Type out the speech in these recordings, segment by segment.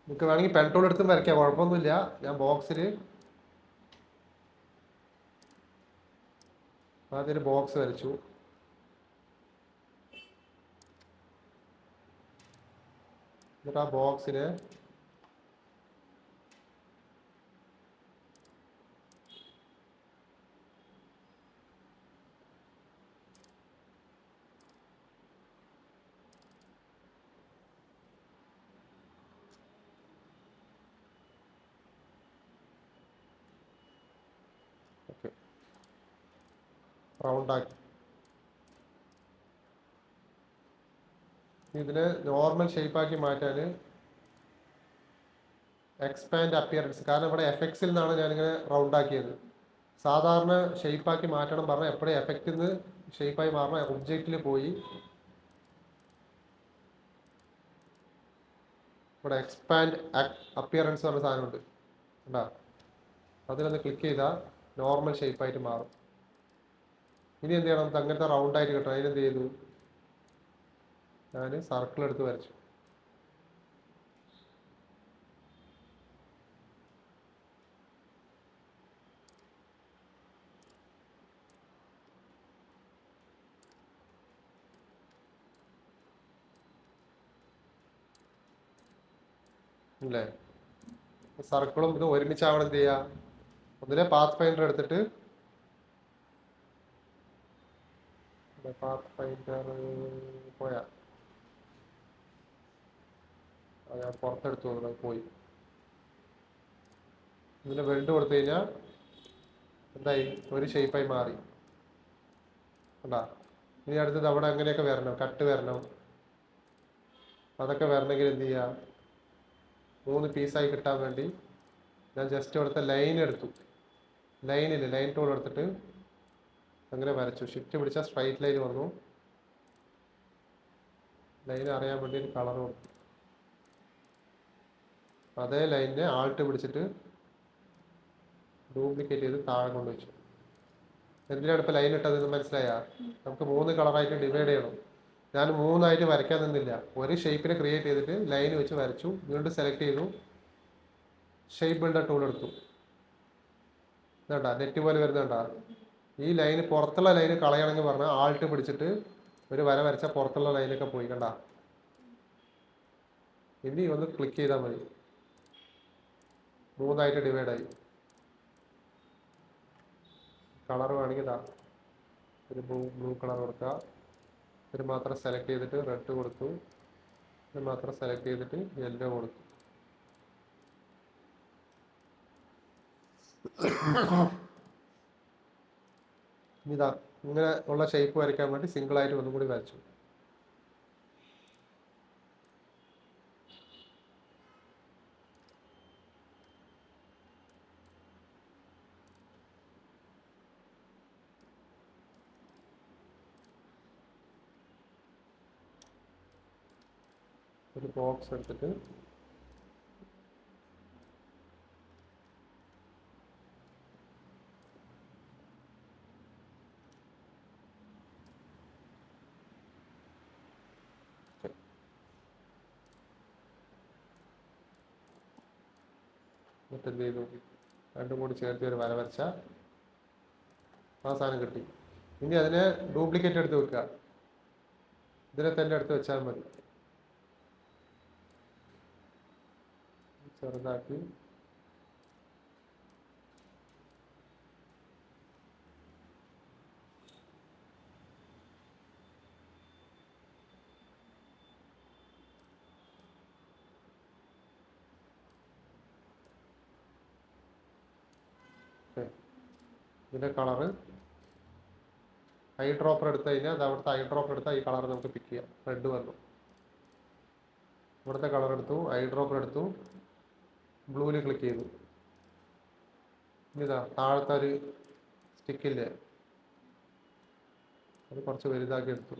നിങ്ങൾക്ക് വേണമെങ്കിൽ pen tool എടുത്തും വരയ്ക്കാം, കുഴപ്പമൊന്നുമില്ല. ഞാൻ ബോക്സിൽ ആദ്യം ഒരു ബോക്സ് വരച്ചു. എന്നിട്ട് ആ ബോക്സിന് ഓക്കെ റൗണ്ടാക്കി. ഇതിന് നോർമൽ ഷേപ്പാക്കി മാറ്റാൻ എക്സ്പാൻഡ് അപ്പിയറൻസ്, കാരണം ഇവിടെ എഫക്ട്സിൽ നിന്നാണ് ഞാനിങ്ങനെ റൗണ്ടാക്കിയത്. സാധാരണ ഷേപ്പാക്കി മാറ്റണം പറഞ്ഞാൽ എപ്പോഴും എഫക്റ്റിൽ നിന്ന് ഷേപ്പായി മാറണം. ഒബ്ജക്റ്റിൽ പോയി ഇവിടെ എക്സ്പാൻഡ് അപ്പിയറൻസ് പറഞ്ഞ സാധനമുണ്ട് കണ്ടാ, അതിലൊന്ന് ക്ലിക്ക് ചെയ്താൽ നോർമൽ ഷേപ്പായിട്ട് മാറും. ഇനി എന്ത് ചെയ്യണം, നമുക്ക് അങ്ങനത്തെ റൗണ്ടായിട്ട് കിട്ടണം. അതിനെന്ത് ചെയ്തു, ഞാൻ സർക്കിൾ എടുത്ത് വരച്ചു. അല്ലേ, സർക്കിളും ഇത് ഒരുമിച്ചാവണം. എന്ത് ചെയ്യുക, ഒന്നിലെ പാത്ത് ഫൈൻഡർ എടുത്തിട്ട് പാത്ത് ഫൈൻഡർ പോയാ ഞാൻ പുറത്തെടുത്തു, പോയി. ഇതിൽ വെൽഡ് കൊടുത്തു കഴിഞ്ഞാൽ എന്തായി, ഒരു ഷേപ്പായി മാറി കണ്ടാ. ഇനി അടുത്തത് അവിടെ അങ്ങനെയൊക്കെ വരണം, കട്ട് വരണം. അതൊക്കെ വരണമെങ്കിൽ എന്ത് ചെയ്യുക, 3 പീസായി കിട്ടാൻ വേണ്ടി ഞാൻ ജസ്റ്റ് അവിടുത്തെ ലൈൻ എടുത്തു. ലൈൻ ടൂൾ എടുത്തിട്ട് അങ്ങനെ വരച്ചു. ഷിഫ്റ്റ് പിടിച്ചാൽ സ്ട്രൈറ്റ് ലൈൻ വന്നു. ലൈൻ അറിയാൻ വേണ്ടി ഒരു കളർ കൊടുത്തു. അതേ ലൈനിനെ ആൾട്ട് പിടിച്ചിട്ട് ഡ്യൂപ്ലിക്കേറ്റ് ചെയ്ത് താഴെ കൊണ്ട് വെച്ചു. എന്തിനാണ് ഇപ്പോൾ ലൈൻ ഇട്ടതെന്ന് മനസ്സിലായാ, നമുക്ക് 3 കളറായിട്ട് ഡിവൈഡ് ചെയ്യണം. ഞാൻ 3 വരയ്ക്കാൻ നിന്നില്ല, ഒരു ഷേപ്പിനെ ക്രിയേറ്റ് ചെയ്തിട്ട് ലൈൻ വെച്ച് വരച്ചു. വീണ്ടും സെലക്ട് ചെയ്തു, ഷേപ്പ് ബിൽഡർ ടൂൾ എടുത്തു. ഇതാ നെറ്റ് പോലെ വരുന്നുണ്ടാ. ഈ ലൈന് പുറത്തുള്ള ലൈന് കളയണമെങ്കിൽ പറഞ്ഞാൽ ആൾട്ട് പിടിച്ചിട്ട് ഒരു വര വരച്ചാൽ പുറത്തുള്ള ലൈനൊക്കെ പോയി കണ്ട. ഇനി ഒന്ന് ക്ലിക്ക് ചെയ്താൽ മതി, 3 ഡിവൈഡായി. കളർ വേണമെങ്കിൽ ഇതാ ഒരു ബ്ലൂ കളർ കൊടുക്കുക. ഇത് മാത്രം സെലക്ട് ചെയ്തിട്ട് റെഡ് കൊടുത്തു. ഇത് മാത്രം സെലക്ട് ചെയ്തിട്ട് യെല്ലോ കൊടുത്തു. ഇതാ ഇങ്ങനെ ഉള്ള ഷേപ്പ് വരയ്ക്കാൻ വേണ്ടി സിംഗിളായിട്ട് ഒന്നും കൂടി വരച്ചു. ഒരു ബോക്സ് എടുത്തിട്ട് എന്നിട്ട് എന്ത് ചെയ്തു, രണ്ടും കൂടി ചേർത്ത് ഒരു വര വരച്ച ആ സാധനം കിട്ടി. ഇനി അതിനെ ഡ്യൂപ്ലിക്കേറ്റ് എടുത്ത് വെക്കുക. ഇതിനെ തന്നെ എടുത്ത് വെച്ചാൽ മതി. ചെറുതാക്കി ഇതിൻ്റെ കളറ് ഐ ഡ്രോപ്പർ എടുത്തു കഴിഞ്ഞാൽ അത് അവിടുത്തെ ഐ ഡ്രോപ്പർ എടുത്താൽ ഈ കളർ നമുക്ക് പിക്ക് ചെയ്യാം. റെഡ് വന്നു. ഇവിടുത്തെ കളർ എടുത്തു, ഐ ഡ്രോപ്പർ എടുത്തു, ബ്ലൂവിൽ ക്ലിക്ക് ചെയ്തു. ഇതാ താഴത്തെ ഒരു സ്റ്റിക്കില്ലേ, അത് കുറച്ച് വലുതാക്കി എടുത്തു.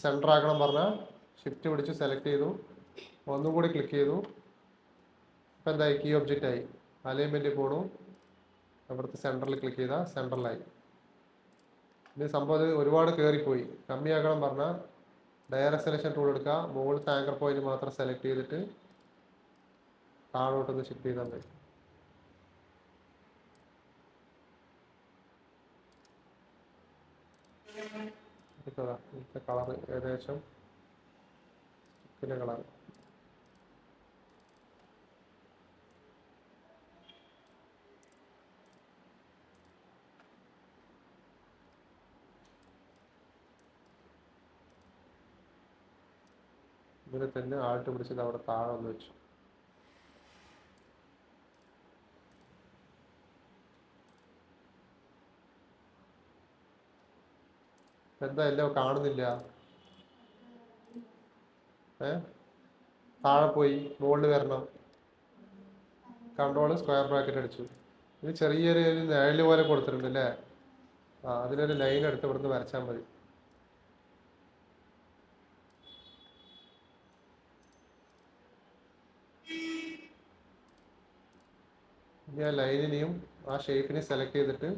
സെൻറ്റർ ആക്കണം പറഞ്ഞാൽ ഷിഫ്റ്റ് പിടിച്ച് സെലക്ട് ചെയ്തു, ഒന്നും കൂടി ക്ലിക്ക് ചെയ്തു. ഇപ്പം എന്തായി, കീ ഒബ്ജക്റ്റ് ആയി. അലൈൻമെൻറ്റ് പോണു, അവിടുത്തെ സെൻറ്ററിൽ ക്ലിക്ക് ചെയ്താൽ സെൻറ്ററിലായി. ഇനി സംഭവം ഇത് ഒരുപാട് കയറിപ്പോയി. കമ്മിയാക്കണം പറഞ്ഞാൽ ഡയറക്റ്റ് സെലക്ഷൻ ടൂൾ എടുക്കുക, മുകളിലത്തെ ആങ്കർ പോയിന്റ് മാത്രം സെലക്ട് ചെയ്തിട്ട് താഴോട്ടൊന്ന് ഷിഫ്റ്റ് ചെയ്താൽ മതി. ഇന്നത്തെ കളർ ഏകദേശം പിന്നെ കളർ ഇതിനെ തന്നെ ആൾട്ട് പിടിച്ചത് അവിടെ താഴെ ഒന്ന് വെച്ചു. എന്താ എല്ലാം കാണുന്നില്ല? താഴെ പോയി മുകളിൽ വരണം. കൺട്രോൾ സ്ക്വയർ ബ്രാക്കറ്റ് അടിച്ചു. ഇത് ചെറിയൊരു നിഴല് പോലെ കൊടുത്തിട്ടുണ്ട് അല്ലേ? അതിനൊരു ലൈൻ എടുത്ത് ഇവിടുന്ന് വരച്ചാൽ മതി. ഇനി ആ ലൈനിനെയും ആ ഷേപ്പിനെ സെലക്ട് ചെയ്തിട്ട്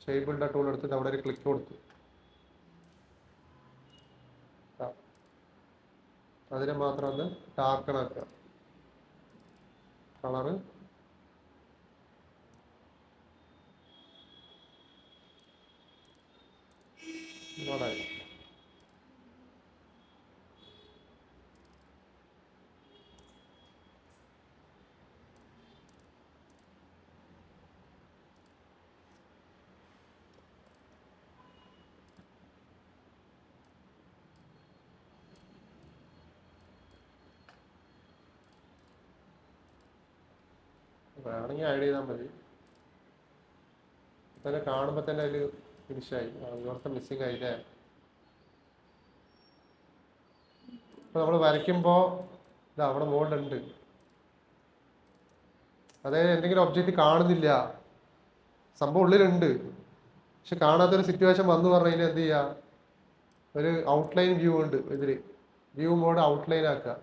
ഷേപ്പ് ബിൽഡർ ടൂൾ എടുത്തിട്ട് അവിടെ ഒരു ക്ലിക്ക് കൊടുത്തു. അതിനെ മാത്രം ഒന്ന് ഡാർക്കണാക്കുക. കളറ് ഇങ്ങോട്ടായി. വേണമെങ്കിൽ ആഡ് ചെയ്താൽ മതി. തന്നെ കാണുമ്പോൾ തന്നെ അതിൽ ഫിനിഷായി. ഇവിടുത്തെ മിസ്സിങ് ആയില്ലേ? ഇപ്പൊ നമ്മൾ വരയ്ക്കുമ്പോൾ ഇത് അവിടെ മുകളിലുണ്ട്. അതായത് എന്തെങ്കിലും ഒബ്ജക്റ്റ് കാണുന്നില്ല, സംഭവം ഉള്ളിലുണ്ട്, പക്ഷെ കാണാത്തൊരു സിറ്റുവേഷൻ വന്നു പറഞ്ഞു കഴിഞ്ഞാൽ എന്ത് ചെയ്യുക? ഒരു ഔട്ട്ലൈൻ വ്യൂ ഉണ്ട് ഇതിൽ. വ്യൂ മോഡ് ഔട്ട്ലൈൻ ആക്കുക.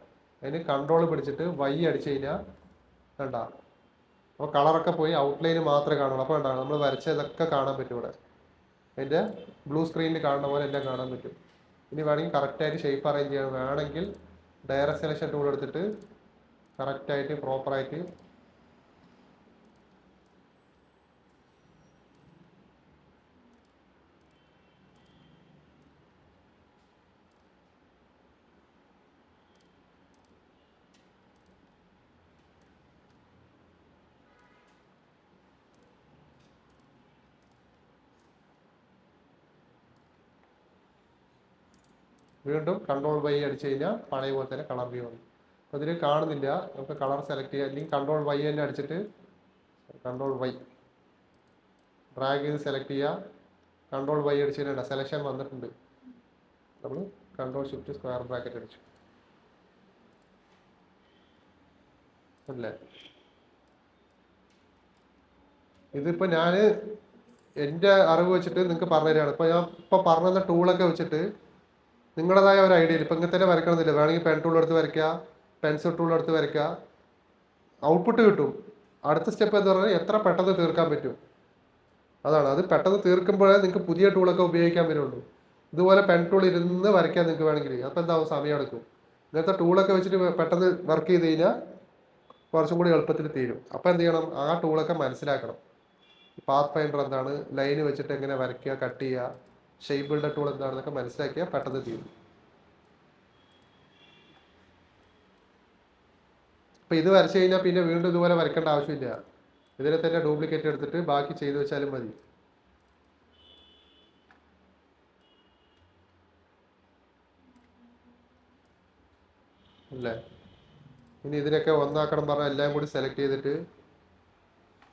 അതിന് കൺട്രോൾ പിടിച്ചിട്ട് വൈ അടിച്ചു കഴിഞ്ഞാൽ കണ്ട അപ്പോൾ കളറൊക്കെ പോയി ഔട്ട്ലൈന് മാത്രമേ കാണുള്ളൂ. അപ്പോൾ ഉണ്ടാകും നമ്മൾ വരച്ചതൊക്കെ കാണാൻ പറ്റും ഇവിടെ. അതിൻ്റെ ബ്ലൂ സ്ക്രീനിൽ കാണുന്ന പോലെ എല്ലാം കാണാൻ പറ്റും. ഇനി വേണമെങ്കിൽ കറക്റ്റായിട്ട് ഷേപ്പ് അറേഞ്ച് ചെയ്യാൻ വേണമെങ്കിൽ ഡയറക്റ്റ് സെലക്ഷൻ ടൂൾ എടുത്തിട്ട് കറക്റ്റായിട്ട് പ്രോപ്പറായിട്ട് വീണ്ടും കൺട്രോൾ വൈ അടിച്ചു കഴിഞ്ഞാൽ പഴയ പോലെ തന്നെ കളർ വ്യൂ ആണ്. അപ്പോൾ ഇതിൽ കാണുന്നില്ല, നമുക്ക് കളർ സെലക്ട് ചെയ്യാം. അല്ലെങ്കിൽ കൺട്രോൾ വൈ തന്നെ അടിച്ചിട്ട് കൺട്രോൾ വൈ ഡ്രാഗ് ചെയ്ത് സെലക്ട് ചെയ്യുക. കൺട്രോൾ വൈ അടിച്ച് കഴിഞ്ഞാൽ സെലക്ഷൻ വന്നിട്ടുണ്ട്. നമ്മൾ കൺട്രോൾ ഷിഫ്റ്റ് സ്ക്വയർ ബ്രാക്കറ്റ് അടിച്ചു അല്ലേ? ഇതിപ്പോൾ ഞാൻ എൻ്റെ അറിവ് വെച്ചിട്ട് നിങ്ങൾക്ക് പറഞ്ഞു തരികയാണ്. ഇപ്പോൾ ഞാൻ ഇപ്പോൾ പറഞ്ഞ ടൂളൊക്കെ വെച്ചിട്ട് നിങ്ങളുടേതായ ഒരു ഐഡിയയിൽ ഇപ്പം ഇങ്ങനെ തന്നെ വരക്കണമെന്നില്ല. വേണമെങ്കിൽ പെൻ ടൂൾ എടുത്ത് വരയ്ക്കുക, പെൻസിൽ ടൂൾ എടുത്ത് വരയ്ക്കുക, ഔട്ട്പുട്ട് കിട്ടും. അടുത്ത സ്റ്റെപ്പ് എന്ന് പറഞ്ഞാൽ എത്ര പെട്ടെന്ന് തീർക്കാൻ പറ്റും അതാണ്. അത് പെട്ടെന്ന് തീർക്കുമ്പോഴേ നിങ്ങൾക്ക് പുതിയ ടൂളൊക്കെ ഉപയോഗിക്കാൻ വരുള്ളൂ. ഇതുപോലെ പെൻ ടൂൾ ഇരുന്ന് വരയ്ക്കാൻ നിങ്ങൾക്ക് വേണമെങ്കിൽ അപ്പോൾ എന്താവും? സമയം എടുക്കും. ഇങ്ങനത്തെ ടൂളൊക്കെ വെച്ചിട്ട് പെട്ടെന്ന് വർക്ക് ചെയ്ത് കഴിഞ്ഞാൽ കുറച്ചും കൂടി എളുപ്പത്തിൽ തീരും. അപ്പോൾ എന്ത് ചെയ്യണം? ആ ടൂളൊക്കെ മനസ്സിലാക്കണം. പാത്ത് ഫൈൻഡർ എന്താണ്, ലൈന് വെച്ചിട്ട് എങ്ങനെ വരയ്ക്കുക, കട്ട് ചെയ്യുക, ഷേപ്പ് ബിൽഡർ ടൂൾ എന്താണെന്നൊക്കെ മനസ്സിലാക്കിയാൽ പെട്ടെന്ന് തീരും. അപ്പോൾ ഇത് വരച്ചു കഴിഞ്ഞാൽ പിന്നെ വീണ്ടും ഇതുപോലെ വരയ്ക്കേണ്ട ആവശ്യമില്ല. ഇതിനെ തന്നെ ഡ്യൂപ്ലിക്കേറ്റ് എടുത്തിട്ട് ബാക്കി ചെയ്തു വെച്ചാലും മതി അല്ലേ? ഇനി ഇതിനൊക്കെ ഒന്നാക്കണം പറഞ്ഞാൽ എല്ലാം കൂടി സെലക്ട് ചെയ്തിട്ട്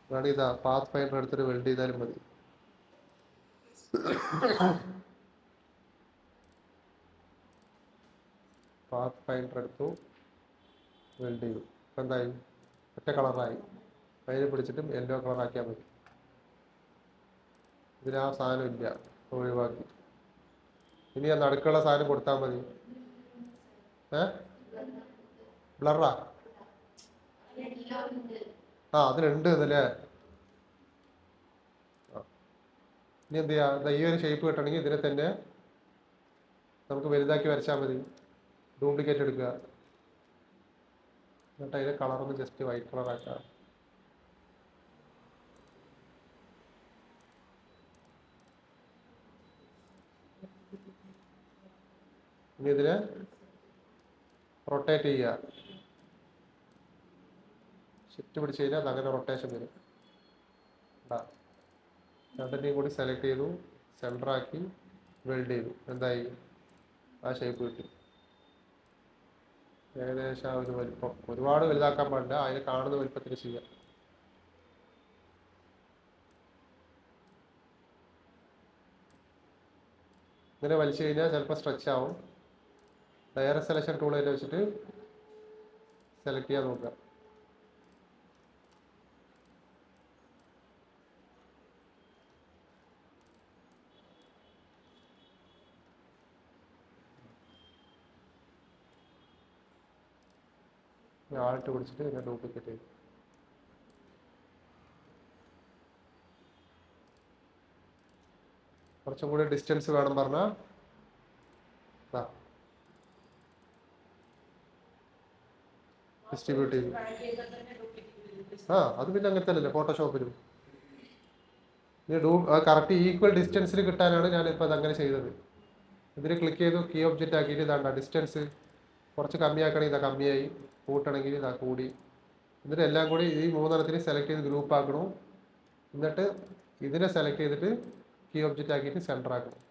വേണമെങ്കിൽ ഇതാ പാത്ത് ഫൈൻഡർ എടുത്തിട്ട് വെൽഡ് ചെയ്താലും മതി. പാത്ത് ഫൈൻഡർ എടുത്തു, വെൽഡ് ചെയ്തു. ഇപ്പം എന്തായി? ഒറ്റ കളറായി. അതിനെ പിടിച്ചിട്ടും യെല്ലോ കളറാക്കിയാൽ മതി. ഇതിന് ആ സാധനം ഇല്ല, ഒഴിവാക്കി. ഇനി ആ നടുക്കുള്ള സാധനം കൊടുത്താൽ മതി. ബ്ലറാ? അതിലുണ്ട് എന്നല്ലേ? ഇനി എന്ത് ചെയ്യുക, ഈ ഒരു ഷേപ്പ് കിട്ടണമെങ്കിൽ ഇതിനെ തന്നെ നമുക്ക് വലുതാക്കി വരച്ചാൽ മതി. ഡ്യൂപ്ലിക്കേറ്റ് എടുക്കുക, എന്നിട്ട് അതിൻ്റെ കളറൊന്ന് ജസ്റ്റ് വൈറ്റ് കളറാക്കുക. ഇനി ഇതിനെ റൊട്ടേറ്റ് ചെയ്യുക. ഷിഫ്റ്റ് പിടിച്ച് കഴിഞ്ഞാൽ അതങ്ങനെ റൊട്ടേഷൻ വരും. രണ്ടിനെയും കൂടി സെലക്ട് ചെയ്തു, സെൻറ്ററാക്കി വെൽഡ് ചെയ്തു. എന്തായി? ആ ഷേപ്പ് കിട്ടി. ഏകദേശം ആ ഒരു വലിപ്പം, ഒരുപാട് വലുതാക്കാൻ പാടില്ല, അതിന് കാണുന്ന വലിപ്പത്തിൽ ചെയ്യാം. ഇങ്ങനെ വലിച്ചു കഴിഞ്ഞാൽ ചിലപ്പോൾ സ്ട്രെച്ച് ആവും. ഡയറക്റ്റ് സെലക്ഷൻ ടൂൾ തന്നെ വെച്ചിട്ട് സെലക്ട് ചെയ്യാൻ നോക്കുക. ആൾട്ട് പിടിച്ചിട്ട് ഇതിനെ ഡ്യൂപ്ലിക്കേറ്റ് ചെയ്യും. കുറച്ചും കൂടി ഡിസ്റ്റൻസ് വേണം പറഞ്ഞാൽ ഡിസ്ട്രിബ്യൂട്ട് ചെയ്യും. അത് പിന്നെ അങ്ങനെ തന്നെയല്ലേ ഫോട്ടോഷോപ്പിലും. കറക്റ്റ് ഈക്വൽ ഡിസ്റ്റൻസിൽ കിട്ടാനാണ് ഞാനിപ്പോൾ അതങ്ങനെ ചെയ്തത്. ഇതിൽ ക്ലിക്ക് ചെയ്തു, കീ ഒബ്ജക്റ്റ് ആക്കിയിട്ട് ഇതാണ്ട ഡിസ്റ്റൻസ് കുറച്ച് കമ്മിയാക്കണമെങ്കിൽ ഇതാ കമ്മിയായി, കൂട്ടണമെങ്കിൽ ഇതാ കൂടി. എന്നിട്ട് എല്ലാം കൂടി ഈ മൂന്നെണ്ണത്തിന് സെലക്ട് ചെയ്ത് ഗ്രൂപ്പ് ആക്കണം. എന്നിട്ട് ഇതിനെ സെലക്ട് ചെയ്തിട്ട് കീ ഒബ്ജക്റ്റ് ആക്കിയിട്ട് സെൻറ്റർ ആക്കണം.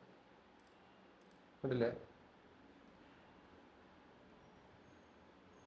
കണ്ടില്ലേ?